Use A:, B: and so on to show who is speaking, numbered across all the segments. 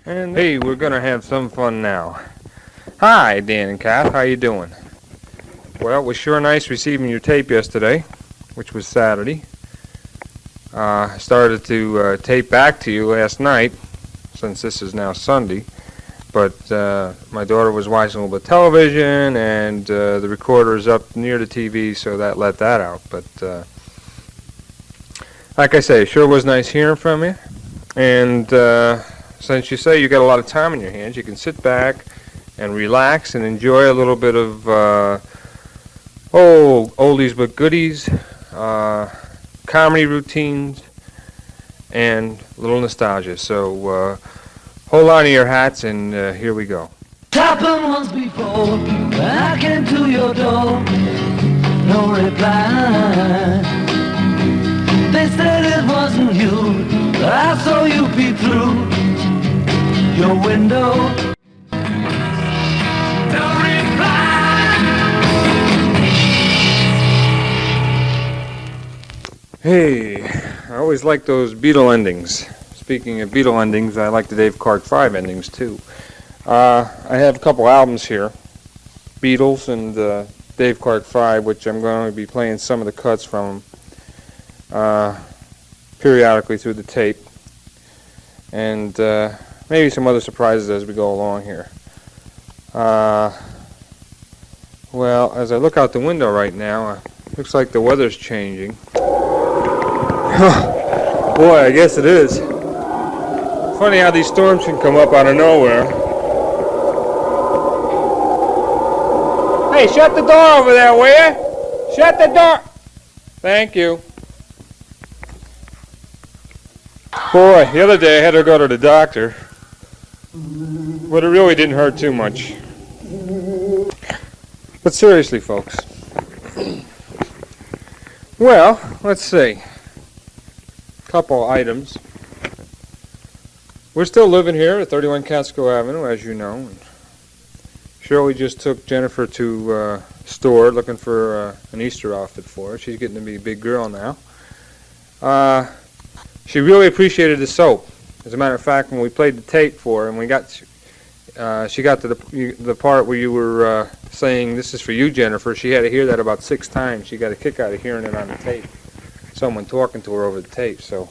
A: And hey, we're gonna have some fun now. Hi, Dan and Kath, how you doing? Well, it was sure nice receiving your tape yesterday, which was Saturday. I started to tape back to you last night, since this is now Sunday. But my daughter was watching a little bit of television, and the recorder is up near the TV, so that let that out. But like I say, it sure was nice hearing from you. And since you say you got a lot of time in your hands, you can sit back and relax and enjoy a little bit of oldies but goodies, comedy routines, and a little nostalgia. So hold on to your hats, and here we go.
B: Happened once before, when I came to your door, no reply. They said it wasn't you, but I saw you peep through your window. No reply.
A: Hey, I always like those Beatle endings. Speaking of Beatle endings, I like the Dave Clark 5 endings too. I have a couple albums here, Beatles and Dave Clark 5, which I'm going to be playing some of the cuts from periodically through the tape, and maybe some other surprises as we go along here. Well, as I look out the window right now, looks like the weather's changing. Boy, I guess it is. Funny how these storms can come up out of nowhere. Hey, shut the door over there, will you? Shut the door. Thank you. Boy, the other day I had to go to the doctor, but it really didn't hurt too much. But seriously, folks. Well, let's see. Couple items. We're still living here at 31 Catskill Avenue, as you know. And Shirley just took Jennifer to a store looking for an Easter outfit for her. She's getting to be a big girl now. She really appreciated the soap. As a matter of fact, when we played the tape for her, and she got to the part where you were saying, "This is for you, Jennifer," she had to hear that about 6 times. She got a kick out of hearing it on the tape. Someone talking to her over the tape, so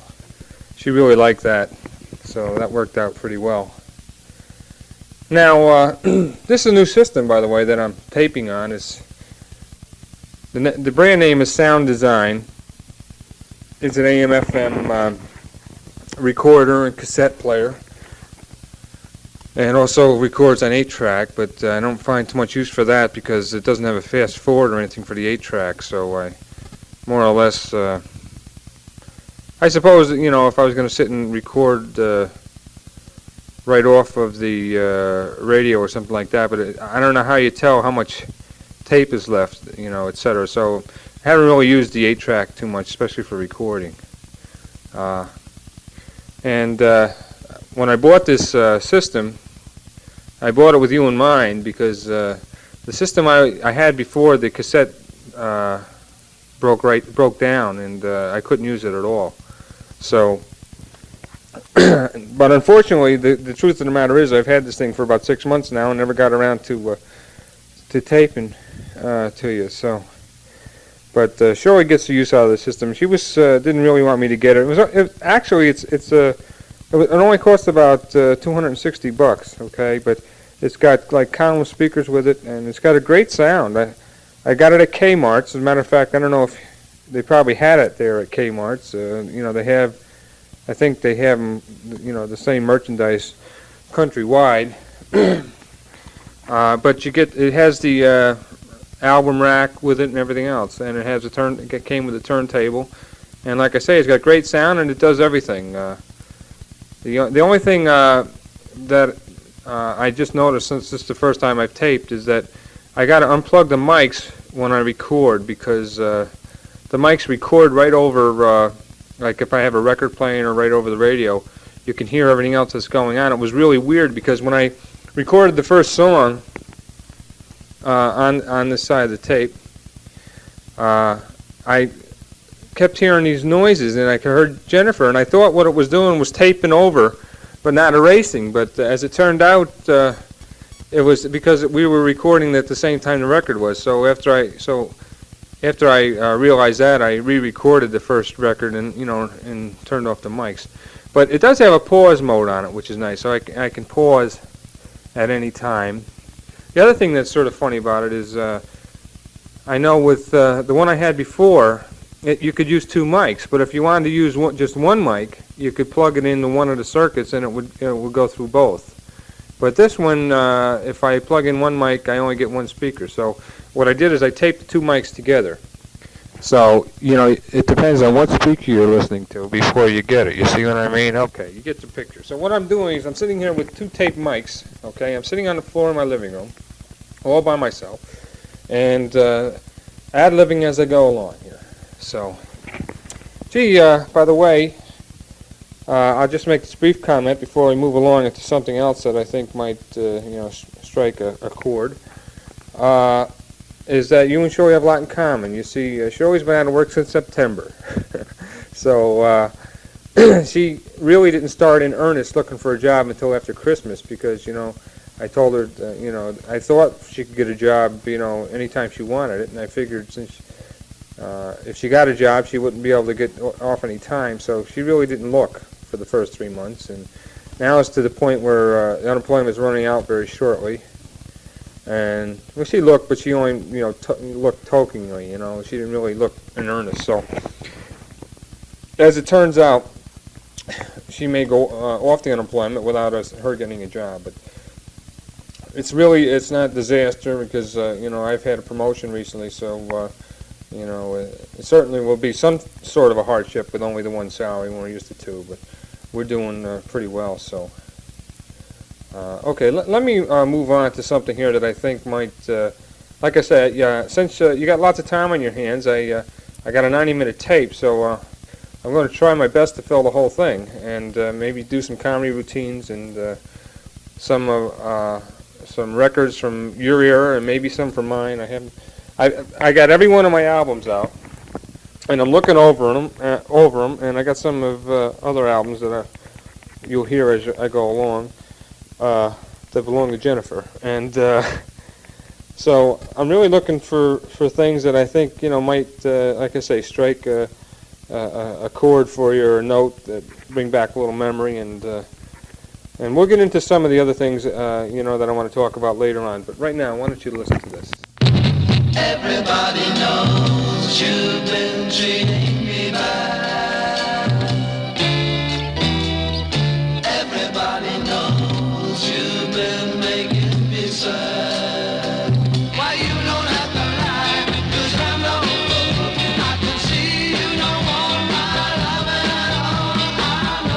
A: she really liked that. So that worked out pretty well. Now, this is a new system, by the way, that I'm taping on. The brand name is Sound Design. It's an AM/FM recorder and cassette player, and also records on 8-track, but I don't find too much use for that because it doesn't have a fast forward or anything for the 8-track, so I more or less, I suppose, you know, if I was going to sit and record right off of the radio or something like that, but I don't know how you tell how much tape is left, you know, etc. So I haven't really used the 8-track too much, especially for recording. And when I bought this system, I bought it with you in mind because the system I had before, the cassette broke down, and I couldn't use it at all. So, but unfortunately, the truth of the matter is, I've had this thing for about 6 months now and never got around to taping to you. So, but Shirley gets the use out of the system. She didn't really want me to get it. Actually it only cost about $260. Okay, but it's got like countless speakers with it, and it's got a great sound. I got it at Kmart's. As a matter of fact, I don't know if they probably had it there at Kmart's. You know, I think they have them, you know, the same merchandise countrywide. But it has the album rack with it and everything else, and it came with a turntable, and like I say, it's got great sound and it does everything. The only thing that I just noticed, since this is the first time I've taped, is that I got to unplug the mics when I record, because the mics record right over, like if I have a record playing or right over the radio, you can hear everything else that's going on. It was really weird because when I recorded the first song on this side of the tape, I kept hearing these noises, and I heard Jennifer, and I thought what it was doing was taping over, but not erasing. But as it turned out, it was because we were recording at the same time the record was. So after I realized that, I re-recorded the first record and turned off the mics. But it does have a pause mode on it, which is nice. So I can pause at any time. The other thing that's sort of funny about it is I know with the one I had before, you could use two mics. But if you wanted to use just one mic, you could plug it into one of the circuits and it would go through both. But this one, if I plug in one mic, I only get one speaker. So what I did is I taped the two mics together. So, it depends on what speaker you're listening to before you get it. You see what I mean? Okay, you get the picture. So what I'm doing is I'm sitting here with two taped mics, okay? I'm sitting on the floor in my living room, all by myself, and ad-libbing as I go along here. So, gee, by the way, I'll just make this brief comment before we move along into something else that I think might, strike a chord. Is that you and Shirley have a lot in common. You see, Shirley's been out of work since September. So she really didn't start in earnest looking for a job until after Christmas because, I told her, I thought she could get a job, anytime she wanted it. And I figured since if she got a job, she wouldn't be able to get off any time. So she really didn't look for the first 3 months. And now it's to the point where the unemployment is running out very shortly. And well, she looked, but she only, looked tokingly. She didn't really look in earnest. So, as it turns out, she may go off the unemployment without her getting a job. But it's not disaster because I've had a promotion recently, so it certainly will be some sort of a hardship with only the one salary when we're used to two. But we're doing pretty well. So. Okay, let me move on to something here that I think might, like I said, since you got lots of time on your hands, I got a 90-minute tape, so I'm going to try my best to fill the whole thing, and maybe do some comedy routines and some records from your era and maybe some from mine. I got every one of my albums out, and I'm looking over them, and I got some of other albums that you'll hear as I go along. That belong to Jennifer, and so I'm really looking for things that I think might, like I say, strike a chord for you or a note that bring back a little memory, and we'll get into some of the other things that I want to talk about later on. But right now, why don't you listen to this?
B: Everybody knows you've been treating me bad. Everybody knows you've been making me sad. Why you don't have to lie, 'cause I know I can see you don't want my loving at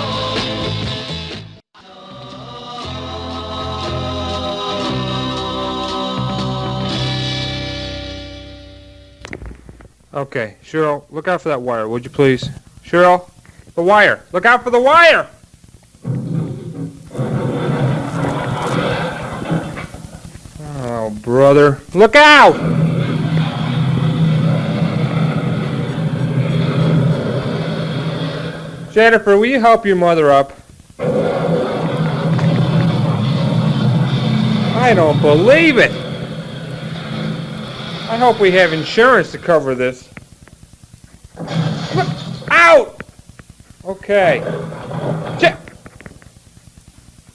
B: all.
A: Okay, Cheryl, look out for that wire, would you please? Cheryl, the wire. Look out for the wire! Oh, brother. Look out! Jennifer, will you help your mother up? I don't believe it! I hope we have insurance to cover this. Look out! Okay.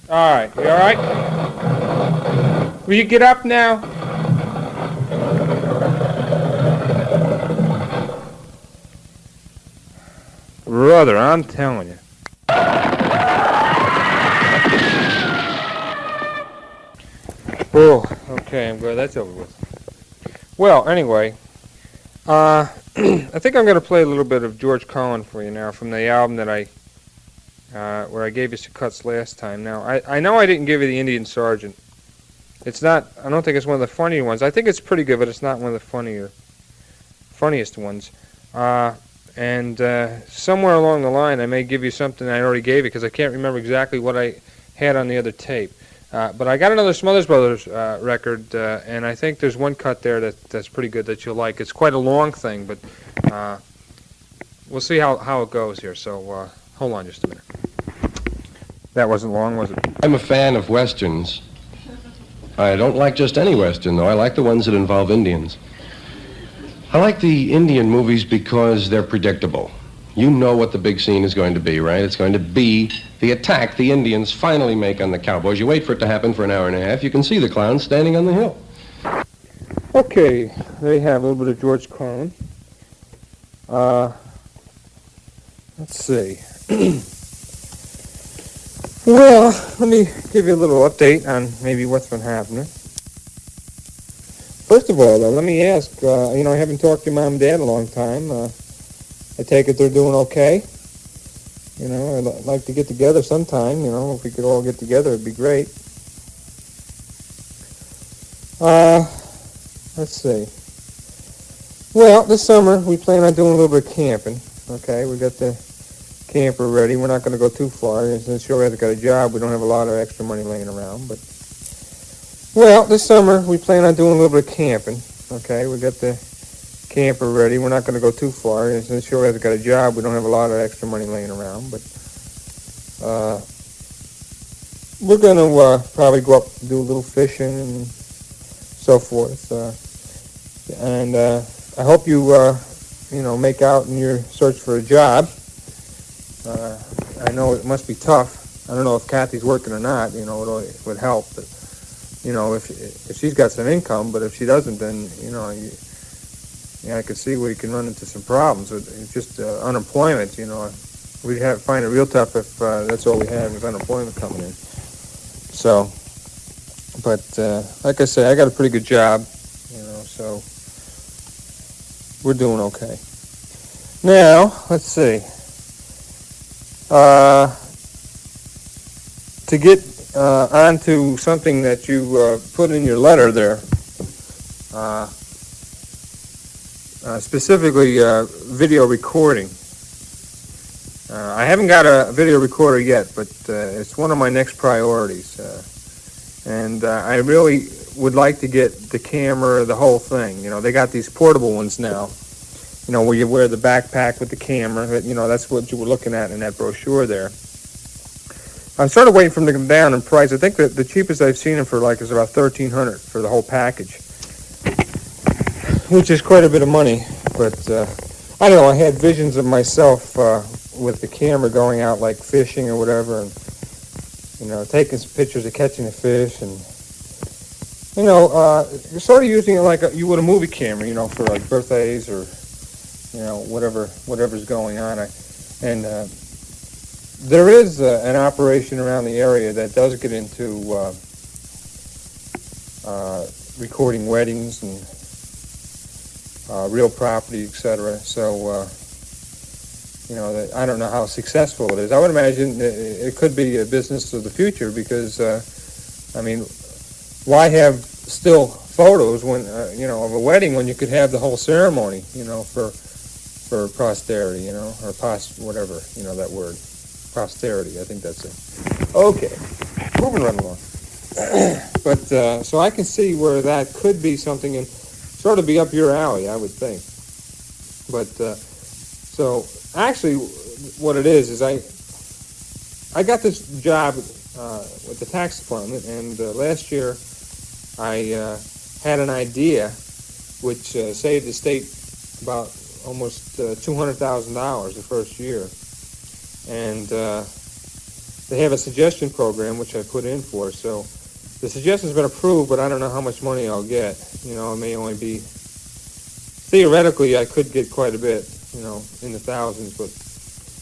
A: Alright, you alright? Will you get up now? Brother, I'm telling you. Oh, okay, I'm glad that's over with. Well, anyway, I think I'm going to play a little bit of George Cohan for you now from the album that where I gave you some cuts last time. Now, I know I didn't give you the Indian Sergeant. It's not, I don't think it's one of the funnier ones. I think it's pretty good, but it's not one of the funniest ones. And somewhere along the line, I may give you something I already gave you because I can't remember exactly what I had on the other tape. But I got another Smothers Brothers record, and I think there's one cut there that's pretty good that you'll like. It's quite a long thing, but we'll see how it goes here. So hold on just a minute. That wasn't long, was it?
C: I'm a fan of Westerns. I don't like just any Western, though. I like the ones that involve Indians. I like the Indian movies because they're predictable. You know what the big scene is going to be, right? It's going to be the attack the Indians finally make on the cowboys. You wait for it to happen for an hour and a half. You can see the clowns standing on the hill.
A: Okay, there you have a little bit of George Carlin. Let's see. Well, let me give you a little update on maybe what's been happening. First of all, though, let me ask, I haven't talked to Mom and Dad in a long time. I take it they're doing okay. I'd like to get together sometime, if we could all get together, it'd be great. Let's see. Well, this summer, we plan on doing a little bit of camping, okay? We got the camper ready. We're not going to go too far. Since Shirley hasn't got a job, we don't have a lot of extra money laying around. But, well, this summer, we plan on doing a little bit of camping, okay? We got the camper ready. We're not going to go too far. Since Shirley hasn't got a job, we don't have a lot of extra money laying around. But we're going to probably go up and do a little fishing and so forth. And I hope you, make out in your search for a job. I know it must be tough. I don't know if Kathy's working or not. It would help. But, if she's got some income, but if she doesn't, then, I could see where you can run into some problems with just unemployment. We'd find it real tough if that's all we have is unemployment coming in. So, but like I say, I got a pretty good job, so we're doing okay. Now, let's see. To get onto something that you put in your letter there, specifically video recording. I haven't got a video recorder yet, but it's one of my next priorities. And I really would like to get the camera, the whole thing. They got these portable ones now, where you wear the backpack with the camera. That's what you were looking at in that brochure there. I'm sort of waiting for them to come down in price. I think that the cheapest I've seen them for is about $1,300 for the whole package, which is quite a bit of money. But I don't know. I had visions of myself with the camera going out like fishing or whatever, and taking some pictures of catching a fish, and you're sort of using it like you would a movie camera, for like birthdays or whatever's going on. There is an operation around the area that does get into recording weddings and real property, etc. So, I don't know how successful it is. I would imagine it could be a business of the future because, why have still photos when, of a wedding when you could have the whole ceremony, for posterity, or whatever, that word. Posterity, I think that's it. Okay, moving right along. But, so I can see where that could be something and sort of be up your alley, I would think. But, so, actually, what it is I got this job with the tax department, and last year I had an idea which saved the state about almost $200,000 the first year. And they have a suggestion program which I put in for. So the suggestion's been approved, but I don't know how much money I'll get. It may only be, theoretically I could get quite a bit, in the thousands, but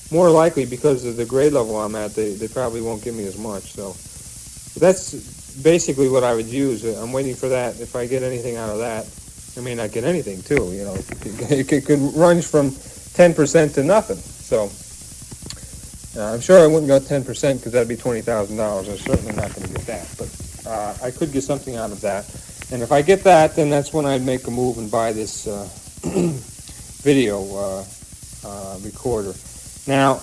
A: more likely because of the grade level I'm at, they probably won't give me as much. So that's basically what I would use. I'm waiting for that. If I get anything out of that, I may not get anything too. It could range from 10% to nothing. So I'm sure I wouldn't go 10% because that'd be $20,000. I'm certainly not going to get that, but I could get something out of that. And if I get that, then that's when I'd make a move and buy this video recorder. Now,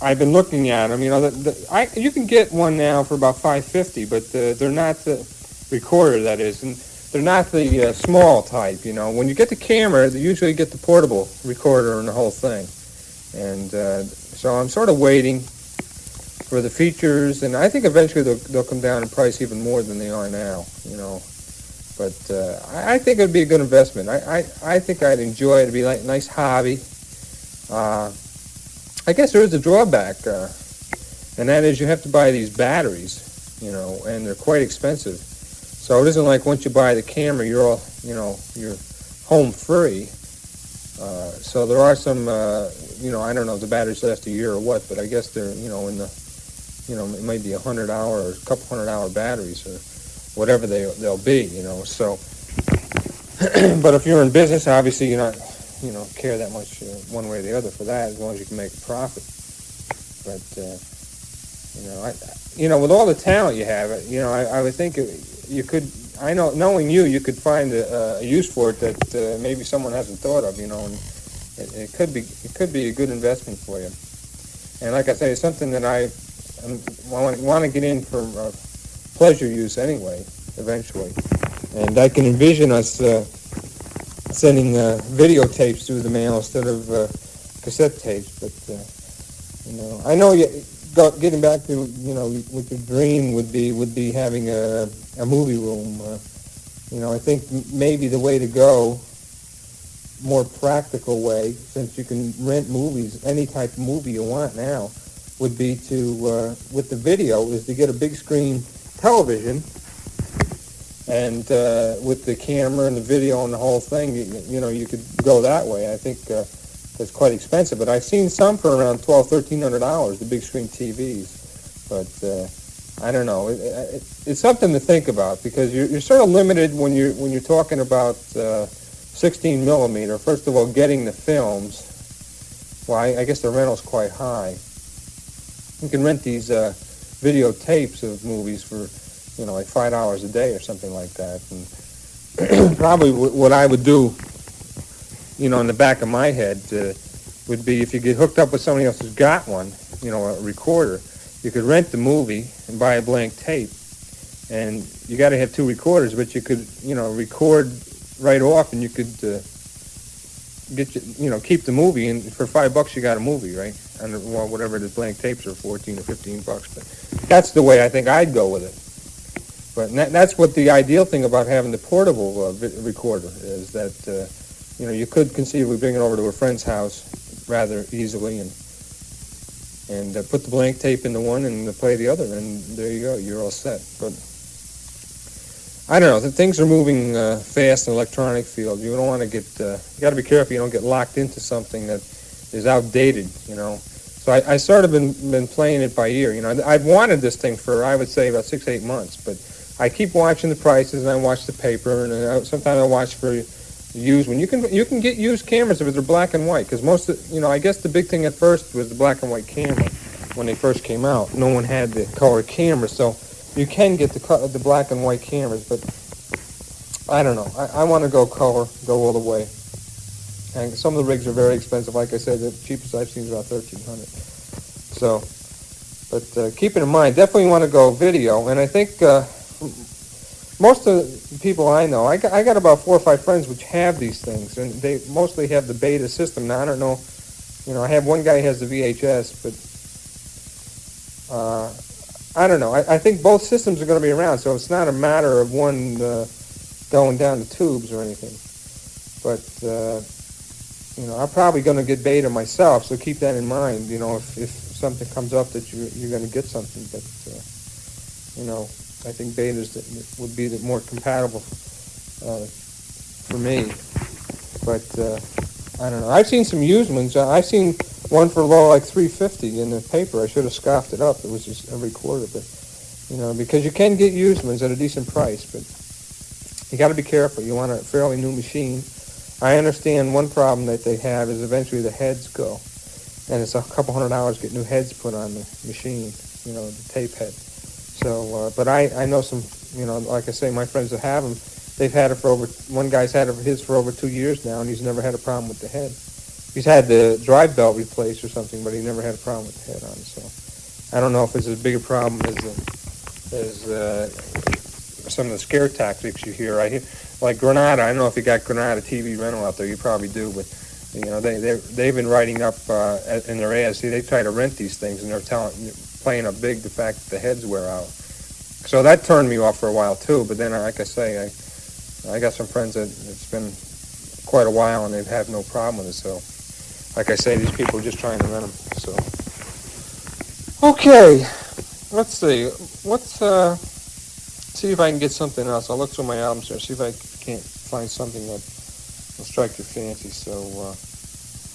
A: I've been looking at them. You can get one now for about $550, but they're not the recorder, that is, and they're not the small type. When you get the camera, you usually get the portable recorder and the whole thing. And so I'm sort of waiting for the features, and I think eventually they'll come down in price even more than they are now, you know. But I think it would be a good investment. I think I'd enjoy it. It'd be like a nice hobby. I guess there is a drawback, and that is you have to buy these batteries, you know, and they're quite expensive. So it isn't like once you buy the camera, you're all, you know, you're home free. So there are some, you know, I don't know if the batteries last a year or what, but I guess they're, you know, in the, you know, it might be 100-hour or a couple 100-hour batteries or whatever they'll be, you know. So, but if you're in business, obviously you're not, you know, care that much one way or the other for that, as long as you can make a profit. But you know, with all the talent you have, you know, I would think you could. I know, knowing you could find a use for it that maybe someone hasn't thought of, you know, and it could be a good investment for you. And like I say, it's something that I want to get in for pleasure use anyway, eventually. And I can envision us sending videotapes through the mail instead of cassette tapes. But you know, I know getting back to, you know, what your dream would be having a movie room. You know, I think maybe the way to go, more practical way, since you can rent movies, any type of movie you want now, would be to, with the video, is to get a big screen television, and with the camera and the video and the whole thing, you know, you could go that way. I think that's quite expensive, but I've seen some for around $1,200-$1,300, the big screen TVs. But I don't know. It's something to think about, because you're sort of limited when you're talking about 16 millimeter. First of all, getting the films. Well, I guess the rental's quite high. You can rent these videotapes of movies for, you know, like $5 a day or something like that. And probably what I would do, you know, in the back of my head would be, if you get hooked up with somebody else who's got one, you know, a recorder, you could rent the movie and buy a blank tape. And you got to have two recorders, but you could, you know, record right off, and you could keep the movie, and for $5 you got a movie, right? And well, whatever the blank tapes are, 14 or 15 bucks. But that's the way I think I'd go with it. But that's what the ideal thing about having the portable recorder is, that you know, you could conceivably bring it over to a friend's house rather easily, and put the blank tape in the one and play the other, and there you go, you're all set. But I don't know, things are moving fast in the electronic field. You don't want to get, you got to be careful you don't get locked into something that is outdated, you know. So I sort of been playing it by ear, you know. I've wanted this thing for, I would say, about 6-8 months, but I keep watching the prices, and I watch the paper, and sometimes I watch for used one. You can get used cameras if they're black and white, because most of, you know, I guess the big thing at first was the black and white camera when they first came out. No one had the color camera, so you can get the black and white cameras, but I don't know. I want to go color, go all the way. And some of the rigs are very expensive. Like I said, the cheapest I've seen is about $1,300. So, but keep it in mind, definitely want to go video. And I think most of the people I know, I got about 4 or 5 friends which have these things, and they mostly have the beta system. Now, I don't know, you know, I have one guy who has the VHS, but I don't know. I think both systems are going to be around, so it's not a matter of one going down the tubes or anything. But, you know, I'm probably going to get beta myself, so keep that in mind, you know, if something comes up that you're going to get something. But, you know, I think betas would be the more compatible for me. But I don't know. I've seen some used ones. I've seen one for low, like $350 in the paper. I should have scoffed it up. It was just every quarter, but you know, because you can get used ones at a decent price, but you got to be careful. You want a fairly new machine. I understand one problem that they have is eventually the heads go, and it's a couple $100 to get new heads put on the machine. You know, the tape head. So, but I know some, you know, like I say, my friends that have them, they've had it for one guy's had his for over 2 years now, and he's never had a problem with the head. He's had the drive belt replaced or something, but he never had a problem with the head on it. So I don't know if it's as big a problem as some of the scare tactics you hear. I hear, like Granada. I don't know if you got Granada TV rental out there. You probably do, but you know they've been writing up in their ads. See, they try to rent these things, and they're telling playing up big the fact that the heads wear out. So that turned me off for a while too. But then, like I say, I got some friends that it's been quite a while and they've had no problem with it. So, like I say, these people are just trying to rent them. So, okay, let's see. Let's see if I can get something else. I'll look through my albums here, see if I can't find something that will strike your fancy. So,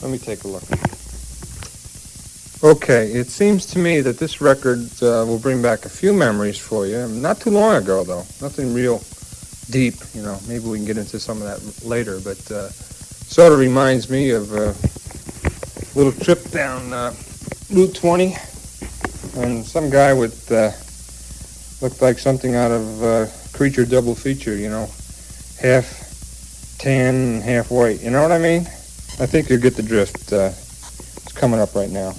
A: let me take a look. Okay, it seems to me that this record will bring back a few memories for you. Not too long ago, though. Nothing real deep, you know. Maybe we can get into some of that later, but sort of reminds me of a little trip down Route 20, and some guy with looked like something out of Creature Double Feature, you know, half tan and half white. You know what I mean? I think you'll get the drift. It's coming up right now.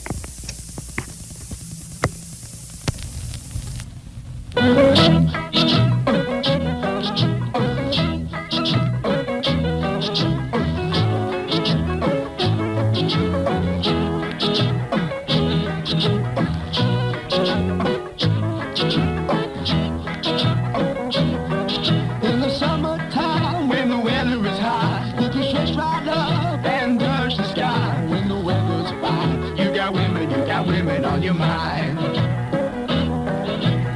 B: In the summertime, when the weather is hot, you can stretch right up and touch the sky. When the weather's fine, you got women on your mind.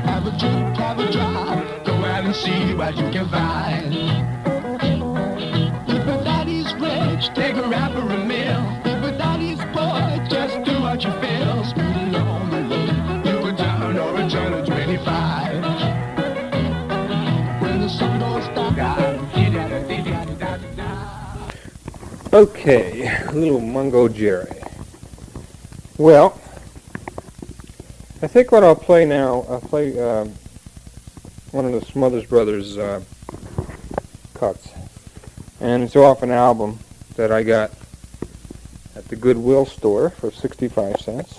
B: Have a drink, have a drive, go out and see what you can find. If a daddy's rich, take her out for a meal. If a daddy's poor, just do what you feel. Speed along the road, you a down or a turn of 25. When the sun goes down.
A: Okay, a little Mungo Jerry. Well, I think what I'll play now, I'll play one of the Smothers Brothers cuts. And it's off an album that I got at the Goodwill store for 65 cents.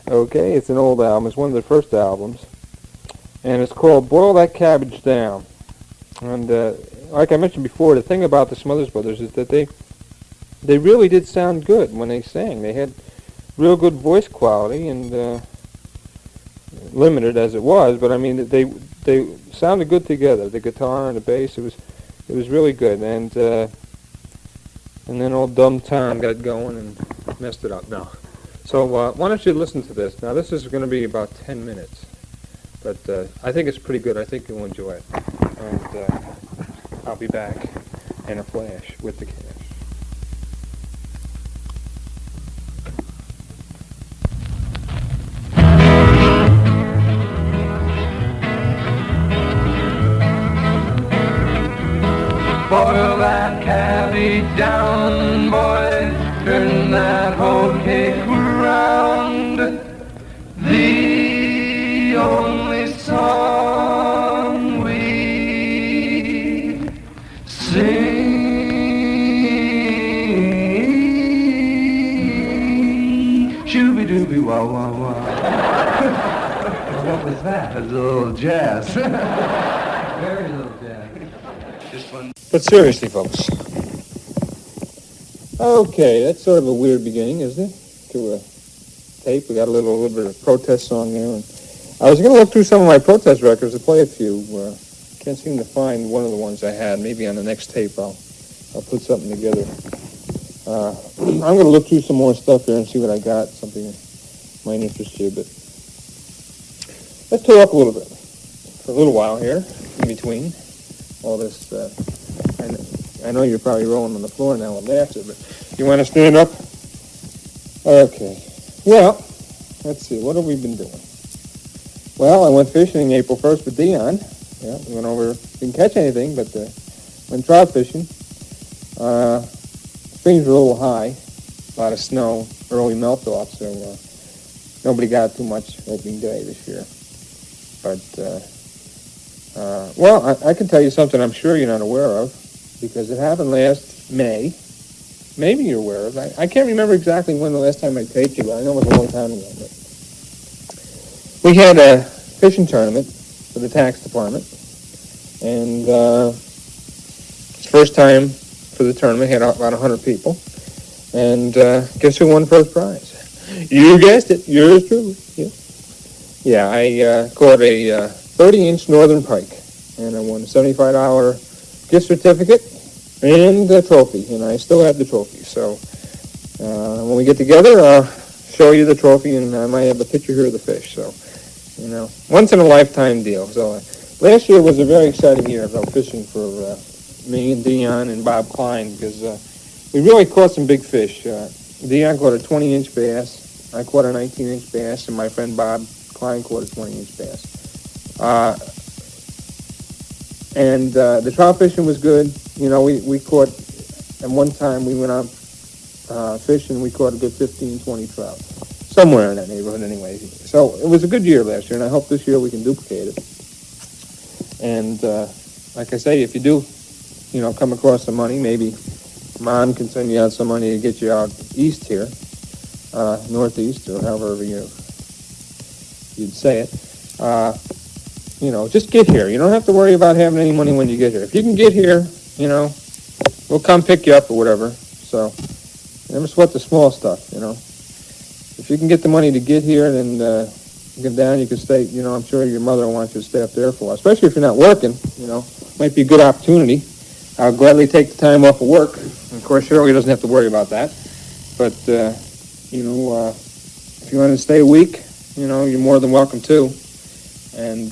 A: Okay, it's an old album. It's one of their first albums. And it's called Boil That Cabbage Down. And like I mentioned before, the thing about the Smothers Brothers is that they really did sound good when they sang. They had real good voice quality, and limited as it was, but I mean they sounded good together. The guitar and the bass, it was really good. And then old Dumb Tom got going and messed it up. Now, so why don't you listen to this? Now this is going to be about 10 minutes, but I think it's pretty good. I think you'll enjoy it. And I'll be back in a flash with the cash.
B: Boil that cabbage down, boy, turn that whole cake around. The only song we sing. Shooby-dooby, wah, wah, wah. What was that? A little jazz. Very little jazz. Just one.
A: But seriously, folks. Okay, that's sort of a weird beginning, isn't it? To a tape. We got a little bit of protest song there. And I was going to look through some of my protest records to play a few. Can't seem to find one of the ones I had. Maybe on the next tape I'll put something together. I'm going to look through some more stuff here and see what I got. Something that might interest you. But let's talk a little bit for a little while here in between all this. I know you're probably rolling on the floor now and after, but you want to stand up? Okay. Well, let's see. What have we been doing? Well, I went fishing April 1st with Dion. Yeah, we went over. Didn't catch anything, but went trout fishing. Streams were a little high. A lot of snow, early melt off, so nobody got too much opening day this year. But well, I can tell you something I'm sure you're not aware of, because it happened last May. Maybe you're aware of it. I can't remember exactly when the last time I taped you, but I know it was a long time ago. But we had a fishing tournament for the tax department, and first time for the tournament, had about 100 people, and guess who won first prize? You guessed it, yours truly. Yeah. Yeah, I caught a 30-inch northern pike, and I won a $75 gift certificate and a trophy, and I still have the trophy. So when we get together, I'll show you the trophy, and I might have a picture here of the fish. So, once in a lifetime deal. So last year was a very exciting year about fishing for me and Dion and Bob Klein, because we really caught some big fish. Dion caught a 20-inch bass. I caught a 19-inch bass, and my friend Bob Klein caught a 20-inch bass. And the trout fishing was good. We caught, at one time we went out fishing, we caught a good 15, 20 trout. Somewhere in that neighborhood anyway. So it was a good year last year, and I hope this year we can duplicate it. And like I say, if you do, come across some money, maybe Mom can send you out some money to get you out east here, northeast, or however you'd say it. Just get here. You don't have to worry about having any money when you get here. If you can get here, we'll come pick you up or whatever. So never sweat the small stuff, If you can get the money to get here, then get down, you can stay, I'm sure your mother wants you to stay up there for a while, especially if you're not working, might be a good opportunity. I'll gladly take the time off of work. Of course, Shirley doesn't have to worry about that. But, if you want to stay a week, you're more than welcome to. And,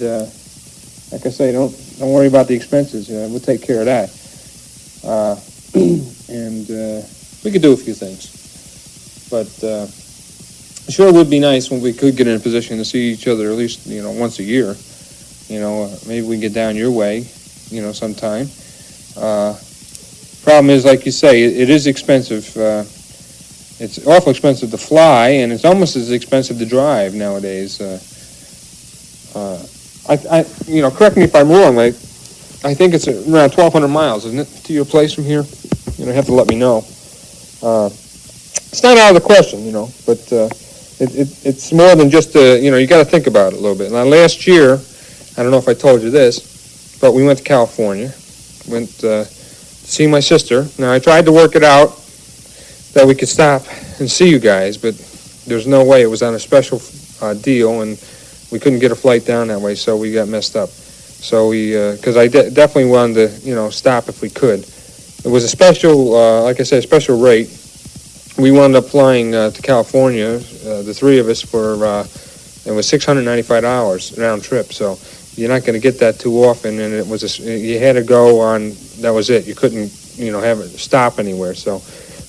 A: like I say, don't worry about the expenses. We'll take care of that. And we could do a few things. But sure would be nice when we could get in a position to see each other at least, once a year. Maybe we can get down your way, sometime. Problem is, like you say, it is expensive. It's awful expensive to fly, and it's almost as expensive to drive nowadays. Correct me if I'm wrong. I think it's around 1,200 miles, isn't it, to your place from here? You have to let me know. It's not out of the question, but it's more than just you got to think about it a little bit. Now, last year, I don't know if I told you this, but we went to California. Went to see my sister. Now, I tried to work it out that we could stop and see you guys, but there's no way. It was on a special deal, and we couldn't get a flight down that way, so we got messed up. So because I definitely wanted to, stop if we could. It was a special, like I said, a special rate. We wound up flying to California, the three of us, for it was $695 round trip. So you're not going to get that too often, and it was you had to go on. That was it. You couldn't, have it stop anywhere. So,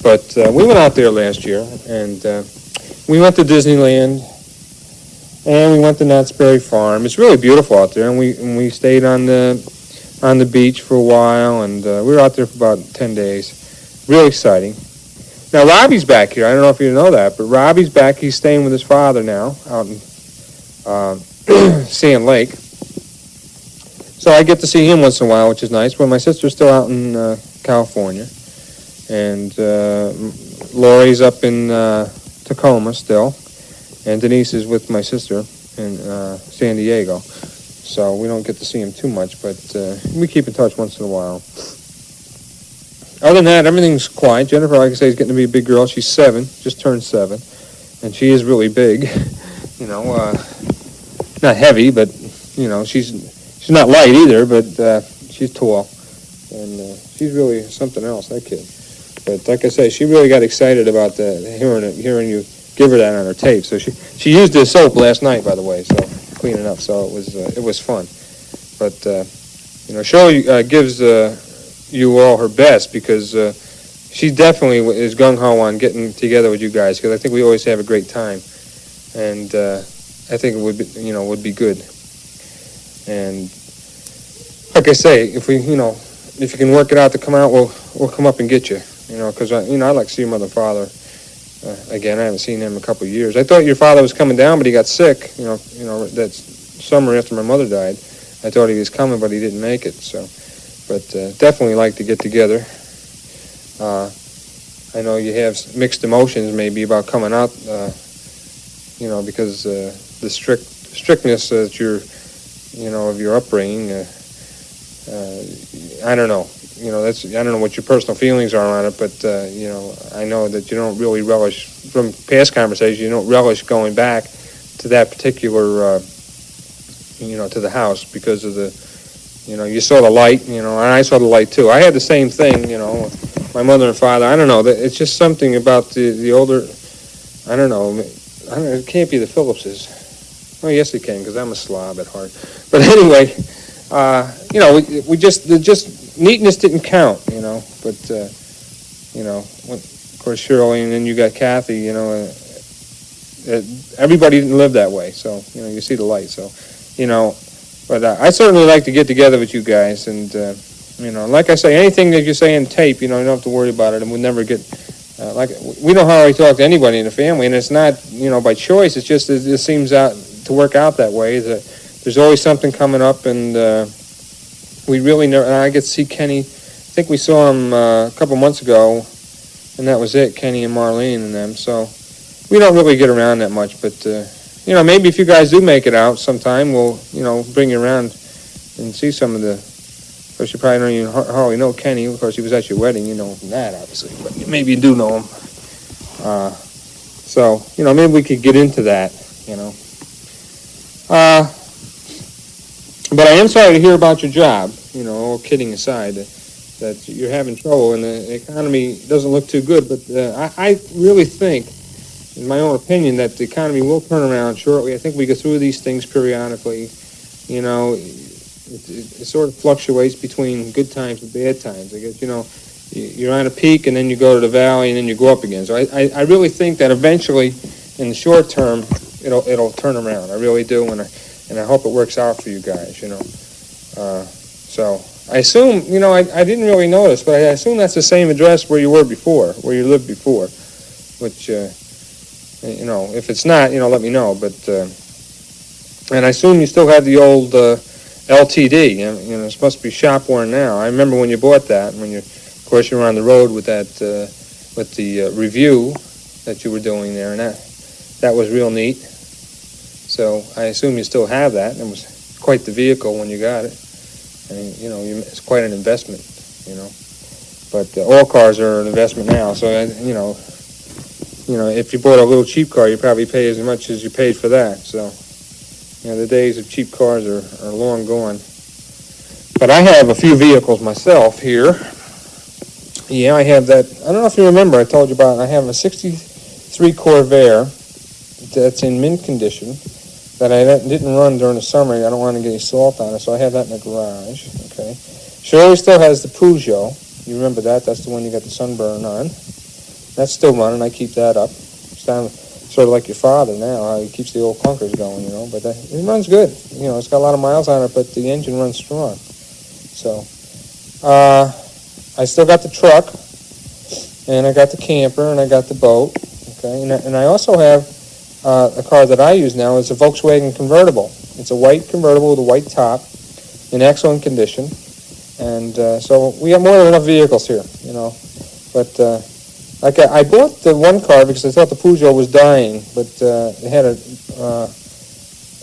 A: but we went out there last year, and we went to Disneyland, and we went to Knott's Berry Farm. It's really beautiful out there, and we stayed on the beach for a while, and we were out there for about 10 days. Real exciting. Now, Robbie's back here. I don't know if you know that, but Robbie's back. He's staying with his father now out in Sand Lake. So I get to see him once in a while, which is nice. But my sister's still out in California. And Lori's up in Tacoma still. And Denise is with my sister in San Diego. So we don't get to see him too much, but we keep in touch once in a while. Other than that, everything's quiet. Jennifer, like I say, is getting to be a big girl. She's 7, just turned 7, and she is really big. Not heavy, but she's not light either. But she's tall, and she's really something else. That kid. But like I say, she really got excited about hearing you give her that on her tape. So she used the soap last night, by the way, so cleaning up. So it was fun. But Shirley gives you all her best, because she definitely is gung-ho on getting together with you guys, because I think we always have a great time, and I think it would be would be good. And like I say, if you can work it out to come out, we'll come up and get you, because I'd like to see your mother and father again. I haven't seen him in a couple of years. I thought your father was coming down, but he got sick. That summer after my mother died, I thought he was coming, but he didn't make it. So. But definitely like to get together. I know you have mixed emotions maybe about coming out, because the strictness that of your upbringing. I don't know. I don't know what your personal feelings are on it, but I know that you don't really relish, from past conversations, you don't relish going back to that particular to the house because of the, you saw the light, and I saw the light too. I had the same thing, with my mother and father. I don't know. It's just something about the older, I don't know. It can't be the Phillipses. Oh, yes, it can, because I'm a slob at heart. But anyway, we just neatness didn't count, But, of course, Shirley, and then you got Kathy, everybody didn't live that way. So, you see the light. So, but I certainly like to get together with you guys. And, like I say, anything that you say in tape, you don't have to worry about it. And we'll never get, we don't hardly talk to anybody in the family. And it's not, by choice. It's just, it seems to work out that way. There's always something coming up. And we really never, and I get to see Kenny. I think we saw him a couple months ago. And that was it, Kenny and Marlene and them. So we don't really get around that much. But, maybe if you guys do make it out sometime, we'll, bring you around and see some of the, of course, you probably don't even hardly know Kenny. Of course, he was at your wedding. You know him from that, obviously. But maybe you do know him. So, maybe we could get into that, But I am sorry to hear about your job, all kidding aside, that you're having trouble and the economy doesn't look too good. But I really think, in my own opinion, that the economy will turn around shortly. I think we go through these things periodically. It sort of fluctuates between good times and bad times. I guess, you're on a peak and then you go to the valley and then you go up again. So I really think that eventually, in the short term, it'll turn around. I really do, and I hope it works out for you guys. So I assume, I didn't really notice, but I assume that's the same address where you were before, where you lived before. Which, if it's not, let me know. But and I assume you still have the old LTD. It must be shop worn now. I remember when you bought that, when of course, you were on the road with that, with the review that you were doing there, and that was real neat. So I assume you still have that. It was quite the vehicle when you got it. I mean, it's quite an investment, But all cars are an investment now. So, if you bought a little cheap car, you probably pay as much as you paid for that. So, the days of cheap cars are long gone. But I have a few vehicles myself here. Yeah, I have that. I don't know if you remember, I told you about it. I have a 63 Corvair that's in mint condition that I didn't run during the summer. I don't want to get any salt on it, so I have that in the garage. Okay. Shirley still has the Peugeot. You remember that? That's the one you got the sunburn on. That's still running. I keep that up. It's sort of like your father now, how he keeps the old clunkers going, But it runs good. It's got a lot of miles on it, but the engine runs strong. So, I still got the truck, and I got the camper, and I got the boat. Okay, and I also have a car that I use now. It's a Volkswagen convertible. It's a white convertible with a white top, in excellent condition. And so we have more than enough vehicles here, But I bought the one car because I thought the Peugeot was dying, but it had a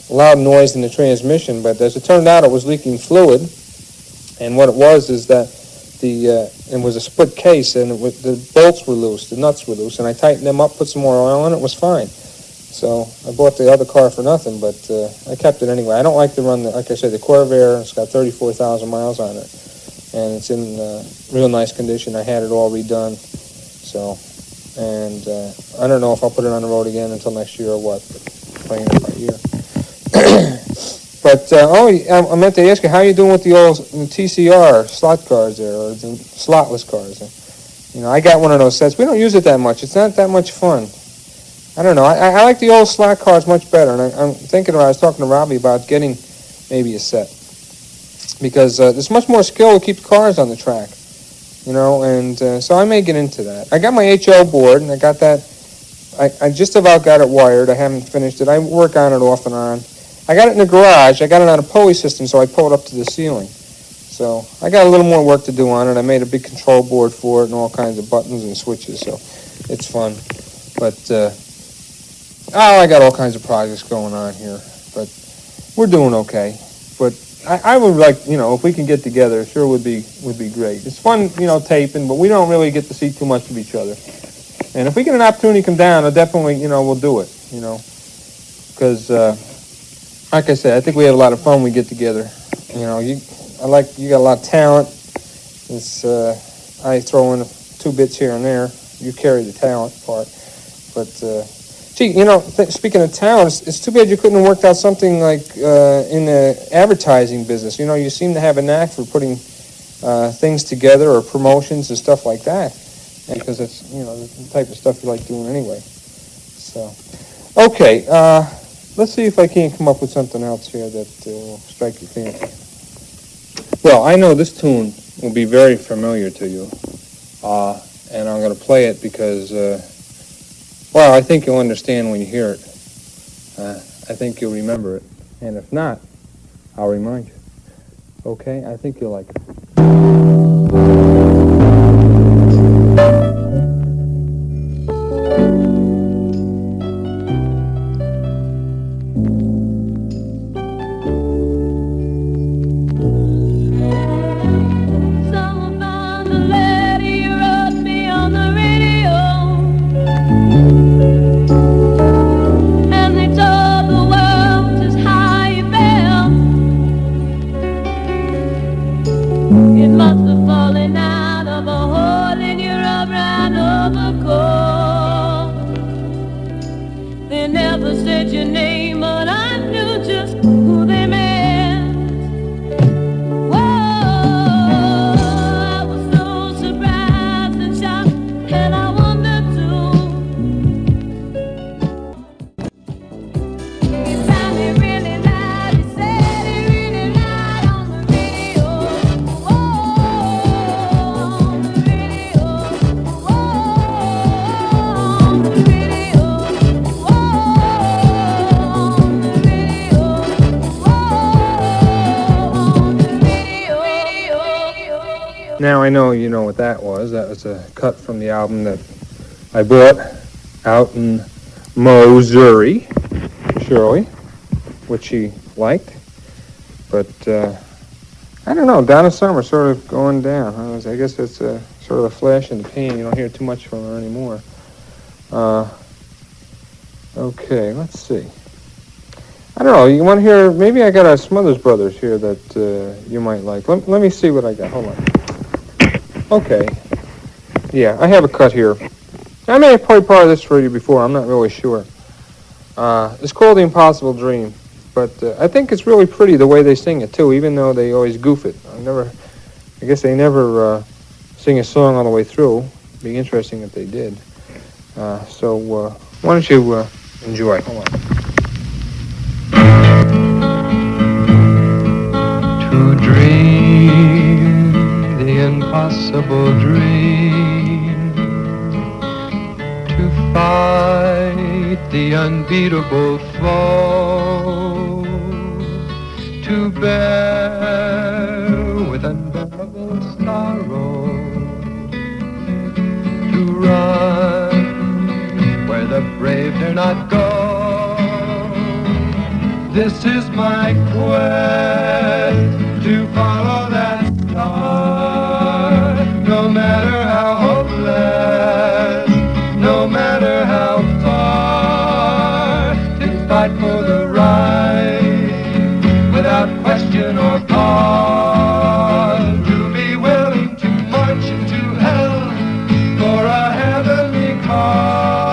A: loud noise in the transmission. But as it turned out, it was leaking fluid, and what it was is that it was a split case, and the bolts were loose, the nuts were loose, and I tightened them up, put some more oil in it, was fine. So I bought the other car for nothing, but I kept it anyway. I don't like to run, like I said, the Corvair. It's got 34,000 miles on it, and it's in real nice condition. I had it all redone. So, and I don't know if I'll put it on the road again until next year or what, but playing it by ear. But, I meant to ask you, how are you doing with the old TCR slot cars there, or the slotless cars? I got one of those sets. We don't use it that much. It's not that much fun. I don't know. I like the old slot cars much better, and I'm thinking, I was talking to Robbie about getting maybe a set. Because there's much more skill to keep the cars on the track. And so I may get into that. I got my HO board, and I got that. I just about got it wired. I haven't finished it. I work on it off and on. I got it in the garage. I got it on a pulley system, so I pull it up to the ceiling. So I got a little more work to do on it. I made a big control board for it and all kinds of buttons and switches, so it's fun. But, I got all kinds of projects going on here. But we're doing okay. But I would like, if we can get together, sure would be great. It's fun, taping, but we don't really get to see too much of each other. And if we get an opportunity to come down, I'll definitely, we'll do it, because, like I said, I think we have a lot of fun when we get together. You know, you got a lot of talent. It's I throw in 2 bits here and there. You carry the talent part. But gee, you know, speaking of talent, it's too bad you couldn't have worked out something like in the advertising business. You know, you seem to have a knack for putting things together or promotions and stuff like that. Because it's, you know, the type of stuff you like doing anyway. So, okay, let's see if I can't come up with something else here that will strike your fancy. Well, I know this tune will be very familiar to you, and I'm going to play it because, well, I think you'll understand when you hear it. I think you'll remember it, and if not, I'll remind you. Okay, I think you'll like it. Now I know you know what that was. That was a cut from the album that I bought out in Missouri, Shirley, which she liked. But I don't know, Donna Summer sort of going down. I guess it's sort of a flash in the pan. You don't hear too much from her anymore. Okay, let's see. I don't know, you want to hear, maybe I got a Smothers Brothers here that you might like. Let me see what I got, hold on. Okay, yeah, I have a cut here. I may have played part of this for you before, I'm not really sure. It's called The Impossible Dream, but I think it's really pretty the way they sing it too, even though they always goof it. I guess they never sing a song all the way through. It'd be interesting if they did. So why don't you enjoy? Hold on.
D: To dream the impossible dream, to fight the unbeatable foe, to bear with unbearable sorrow, to run where the brave dare not go. This is my quest, to follow that star, no matter how hopeless, no matter how far, to fight for the right, without question or pause, to be willing to march into hell for a heavenly cause.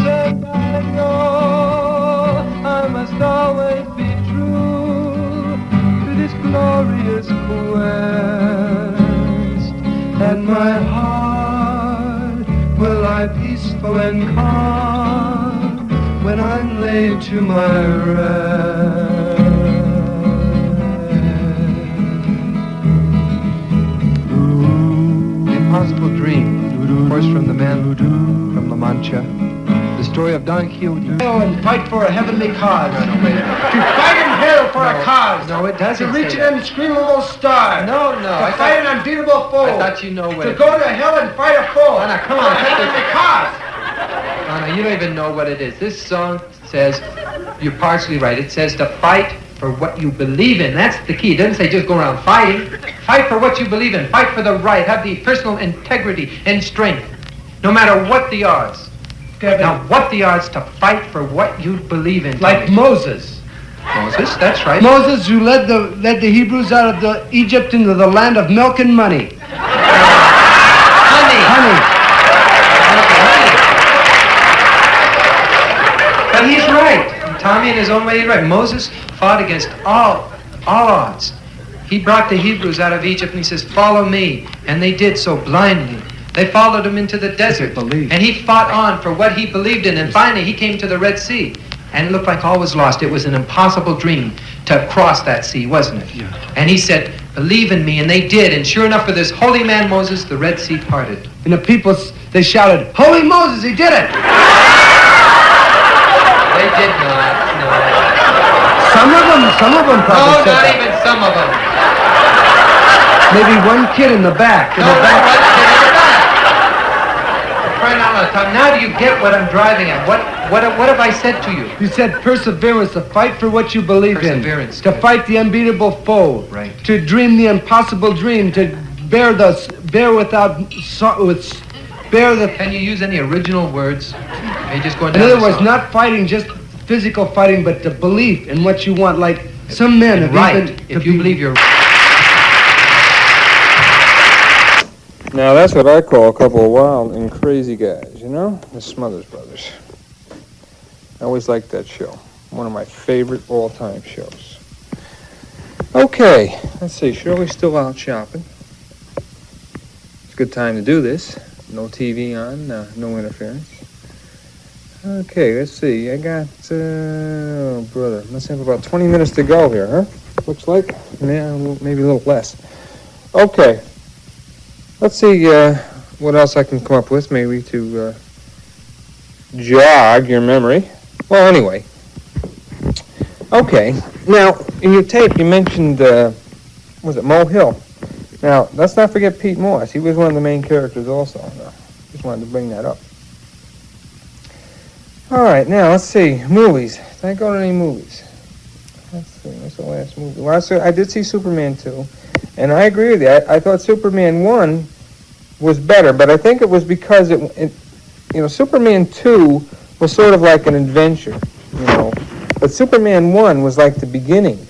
D: And I know I must always be true to this glorious quest, and my heart will lie peaceful and calm when I'm laid to my rest. The Impossible Dream, of course, from the man from La Mancha. The story of Don Quixote.
E: And fight for a heavenly cause.
D: No, wait a minute.
E: To fight in hell for a cause.
D: No, it doesn't
E: To reach
D: say
E: an
D: that.
E: unscreamable star.
D: No,
E: To fight an unbeatable foe.
D: I thought you know what
E: To
D: it
E: go to hell and fight a foe.
D: Anna, come
E: For
D: on,
E: a heavenly cause.
D: Anna, you don't even know what it is. This song says, you're partially right, it says to fight for what you believe in. That's the key. It doesn't say just go around fighting. Fight for what you believe in. Fight for the right. Have the personal integrity and strength, no matter what the odds.
E: Kevin.
D: Now, what the odds to fight for what you believe in?
E: Like Moses.
D: Moses, that's right.
E: Moses who led the Hebrews out of Egypt into the land of milk and money.
D: Honey.
E: Honey.
D: But he's right. Tommy, in his own way, he's right. Moses fought against all odds. He brought the Hebrews out of Egypt and he says, follow me. And they did so blindly. They followed him into the desert.
E: Believe.
D: And he fought on for what he believed in. And finally, he came to the Red Sea. And it looked like all was lost. It was an impossible dream to cross that sea, wasn't it?
E: Yeah.
D: And he said, believe in me. And they did. And sure enough, for this holy man Moses, the Red Sea parted.
E: And the people, they shouted, Holy Moses, he did it!
D: They did not. No.
E: Some of them
D: No,
E: probably said
D: not
E: that.
D: even some of them.
E: Maybe one kid in the back.
D: No, one kid in the back. Crying out loud, Tom, now do you get what I'm driving at? What have I said to you?
E: You said perseverance, to fight for what you believe in.
D: Perseverance,
E: To
D: good.
E: fight the unbeatable foe.
D: Right.
E: To dream the impossible dream. To bear the.
D: Can you use any original words? Are you just going
E: In
D: down
E: other
D: the
E: words,
D: song?
E: not fighting, just physical fighting, but the belief in what you want. Like some men have
D: Right.
E: even.
D: If you believe you're
A: Now that's what I call a couple of wild and crazy guys, you know? The Smothers Brothers. I always liked that show. One of my favorite all-time shows. Okay, let's see. Shirley's still out shopping. It's a good time to do this. No TV on, no interference. Okay, let's see. I got, oh brother, must have about 20 minutes to go here, huh? Looks like. Yeah, maybe a little less. Okay. Let's see what else I can come up with, maybe to jog your memory. Well, anyway. Okay. Now, in your tape, you mentioned, was it Mo Hill? Now, let's not forget Pete Moss. He was one of the main characters also. Just wanted to bring that up. All right, now, let's see. Movies. Did I go to any movies? Let's see. What's the last movie? Well, I did see Superman 2. And I agree with you. I thought Superman 1 was better, but I think it was because Superman 2 was sort of like an adventure, But Superman 1 was like the beginning,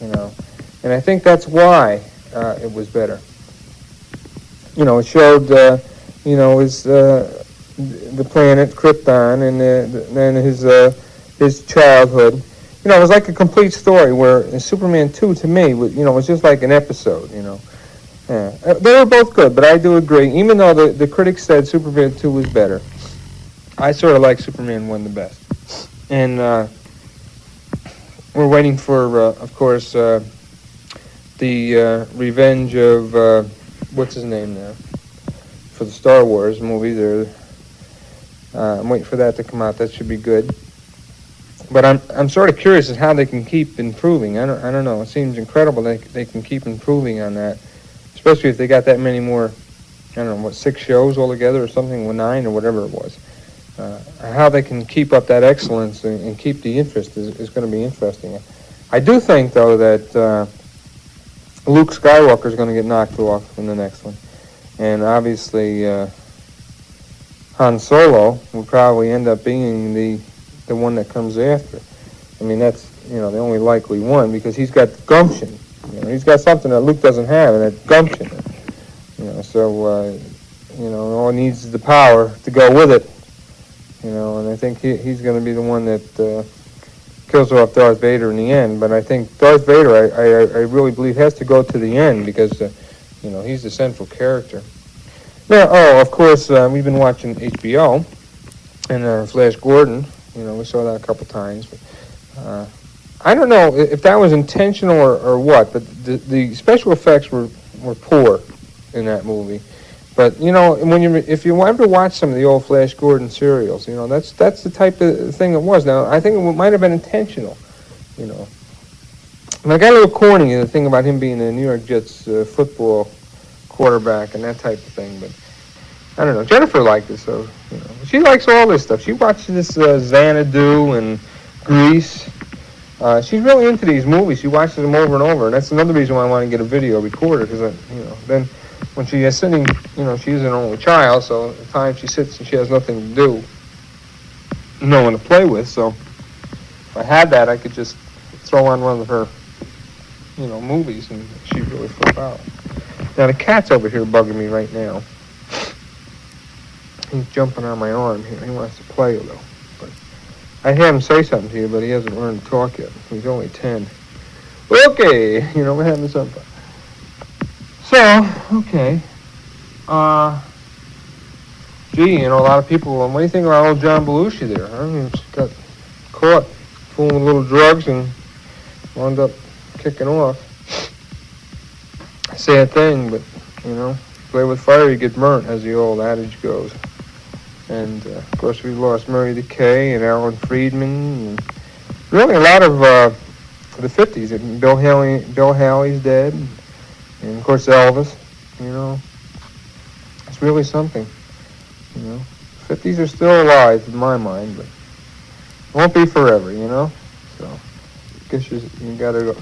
A: And I think that's why it was better. It showed, the planet Krypton and then his childhood. It was like a complete story, where Superman 2, to me, was just like an episode, Yeah. They were both good, but I do agree. Even though the critics said Superman 2 was better, I sort of like Superman 1 the best. And we're waiting for, of course, the revenge of, what's his name now? For the Star Wars movie. I'm waiting for that to come out. That should be good. But I'm sort of curious as how they can keep improving. I don't know. It seems incredible they can keep improving on that, especially if they got that many more. I don't know, 6 shows altogether or something, with 9 or whatever it was. How they can keep up that excellence and keep the interest is going to be interesting. I do think, though, that Luke Skywalker is going to get knocked off in the next one, and obviously Han Solo will probably end up being the one that comes after. I mean, that's, the only likely one, because he's got gumption. He's got something that Luke doesn't have, and that gumption. All he needs is the power to go with it. And I think he's going to be the one that kills off Darth Vader in the end. But I think Darth Vader, I really believe, has to go to the end, because, he's the central character. Now, of course, we've been watching HBO, and Flash Gordon. We saw that a couple times. But, I don't know if that was intentional or what, but the special effects were poor in that movie. But if you ever watch some of the old Flash Gordon serials, that's the type of thing it was. Now, I think it might have been intentional. And I got a little corny, the thing about him being a New York Jets football quarterback and that type of thing, but I don't know. Jennifer liked it, so she likes all this stuff. She watches this Xanadu and Grease. She's really into these movies. She watches them over and over, and that's another reason why I want to get a video recorder, because then when she is sitting, she is an only child, so at times she sits and she has nothing to do. no one to play with. So if I had that, I could just throw on one of her, movies, and she'd really flip out. Now the cat's over here bugging me right now. He's jumping on my arm here. He wants to play a little. But I had him say something to you, but he hasn't learned to talk yet. He's only 10. Okay, we're having some fun. So, okay. Gee, a lot of people, what do you think about old John Belushi there? Huh? He just got caught fooling with little drugs and wound up kicking off. Sad thing, but, play with fire, you get burnt, as the old adage goes. And, of course, we lost Murray the K and Alan Friedman, and really a lot of the 50s. And Bill Haley's dead, and, of course, Elvis, It's really something, 50s are still alive in my mind, but it won't be forever, So, I guess you gotta,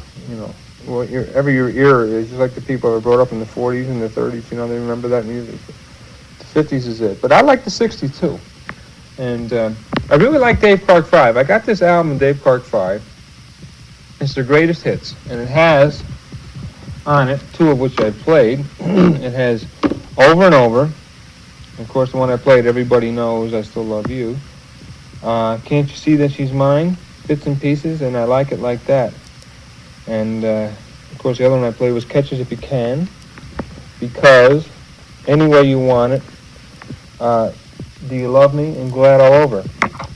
A: whatever your era is, just like the people that were brought up in the 40s and the 30s, they remember that music. The 50s is it. But I like the 60s too. And I really like Dave Clark 5. I got this album, Dave Clark 5. It's their greatest hits. And it has on it, 2 of which I've played. It has Over and Over. Of course, the one I played, Everybody Knows I Still Love You. Can't You See That She's Mine? Bits and Pieces, and I Like It Like That. And, of course, the other one I played was Catch Us If You Can, Because, Any Way You Want It, Do You Love Me, and Glad All Over.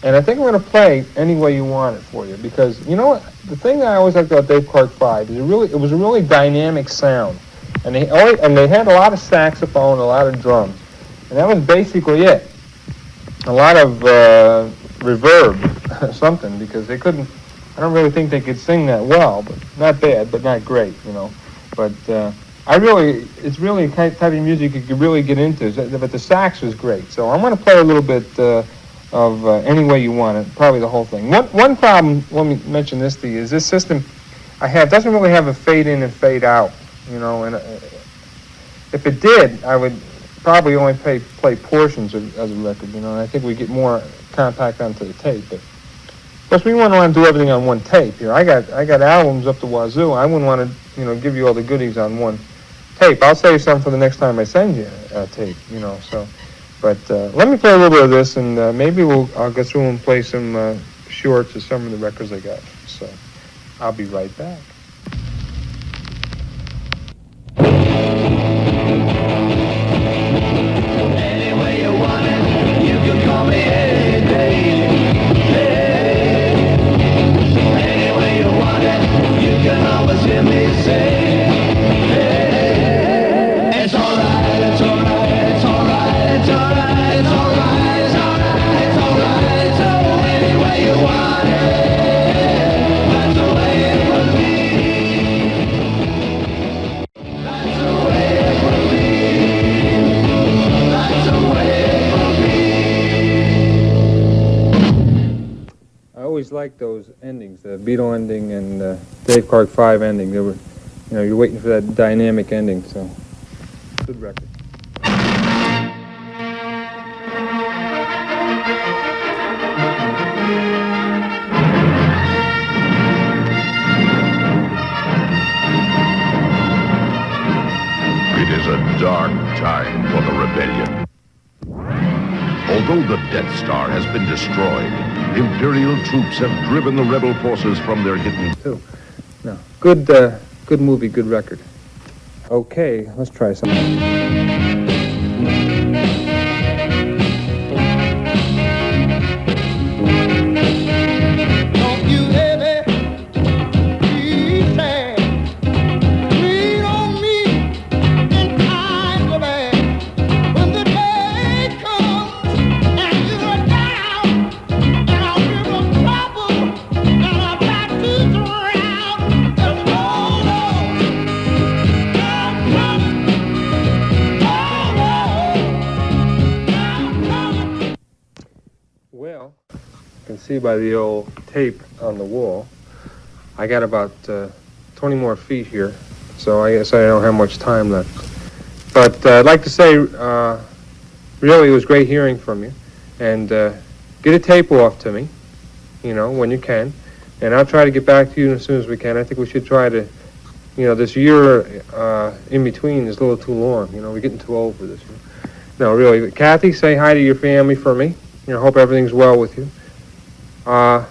A: And I think I'm going to play Any Way You Want It for you, because, what? The thing that I always liked about Dave Clark 5 is it was a really dynamic sound. And they had a lot of saxophone, a lot of drums. And that was basically it. A lot of reverb, something, because they couldn't, I don't really think they could sing that well, but not bad, but not great, But it's really a type of music you could really get into, but the sax was great. So I'm going to play a little bit of Any Way You Want It, probably the whole thing. One problem, let me mention this to you, is this system I have doesn't really have a fade in and fade out, and if it did, I would probably only play portions of the record, and I think we get more compact onto the tape. But of course, we wouldn't want to do everything on one tape here. I got albums up the wazoo. I wouldn't want to, give you all the goodies on one tape. I'll save some for the next time I send you a tape, So, but let me play a little bit of this, and maybe I'll go through and play some shorts of some of the records I got. So, I'll be right back.
B: Any way you want it, you can call me any day. Any way you want it, you can always hear me say, it's alright, it's alright, it's alright, it's alright, it's alright, it's alright, it's alright. So any way you want it, that's the way it will be. That's the way it will be. That's the way it will be.
A: I always liked those endings, the Beatle ending and Dave Clark 5 ending. They were, you're waiting for that dynamic ending, so good record.
F: It is a dark time for the rebellion. Although the Death Star has been destroyed, Imperial troops have driven the rebel forces from their hidden...
A: Too. No, good movie, good record. Okay, let's try something.
B: Don't you ever be sad. Lean on me in times of bad. When the day comes and you're down and I'm in trouble and I'm about to drown, just hold on. I'm coming. Hold on. I'm coming.
A: Well, you can see by the old tape on the wall, I got about 20 more feet here, so I guess I don't have much time left. But I'd like to say, really, it was great hearing from you, and get a tape off to me, when you can, and I'll try to get back to you as soon as we can. I think we should try to, this year in between is a little too long. We're getting too old for this. No, really. Kathy, say hi to your family for me. Hope everything's well with you. I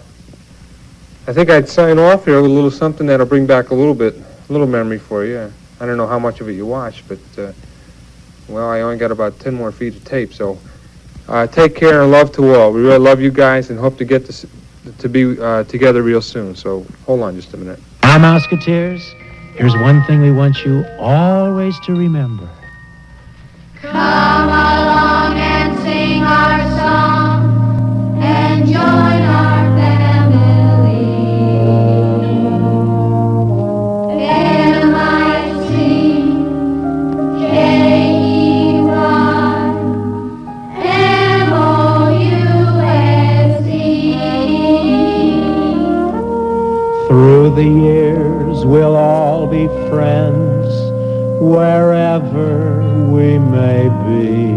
A: think I'd sign off here with a little something that'll bring back a little memory for you. I don't know how much of it you watched, but, I only got about 10 more feet of tape, so take care and love to all. We really love you guys and hope to get this to be together real soon, so hold on just a minute.
G: Now, Mouseketeers, here's one thing we want you always to remember.
H: Come along and sing our song and join our family. M-I-C, K-E-Y, M-O-U-S-E.
G: Through the years, we'll all be friends wherever we may be.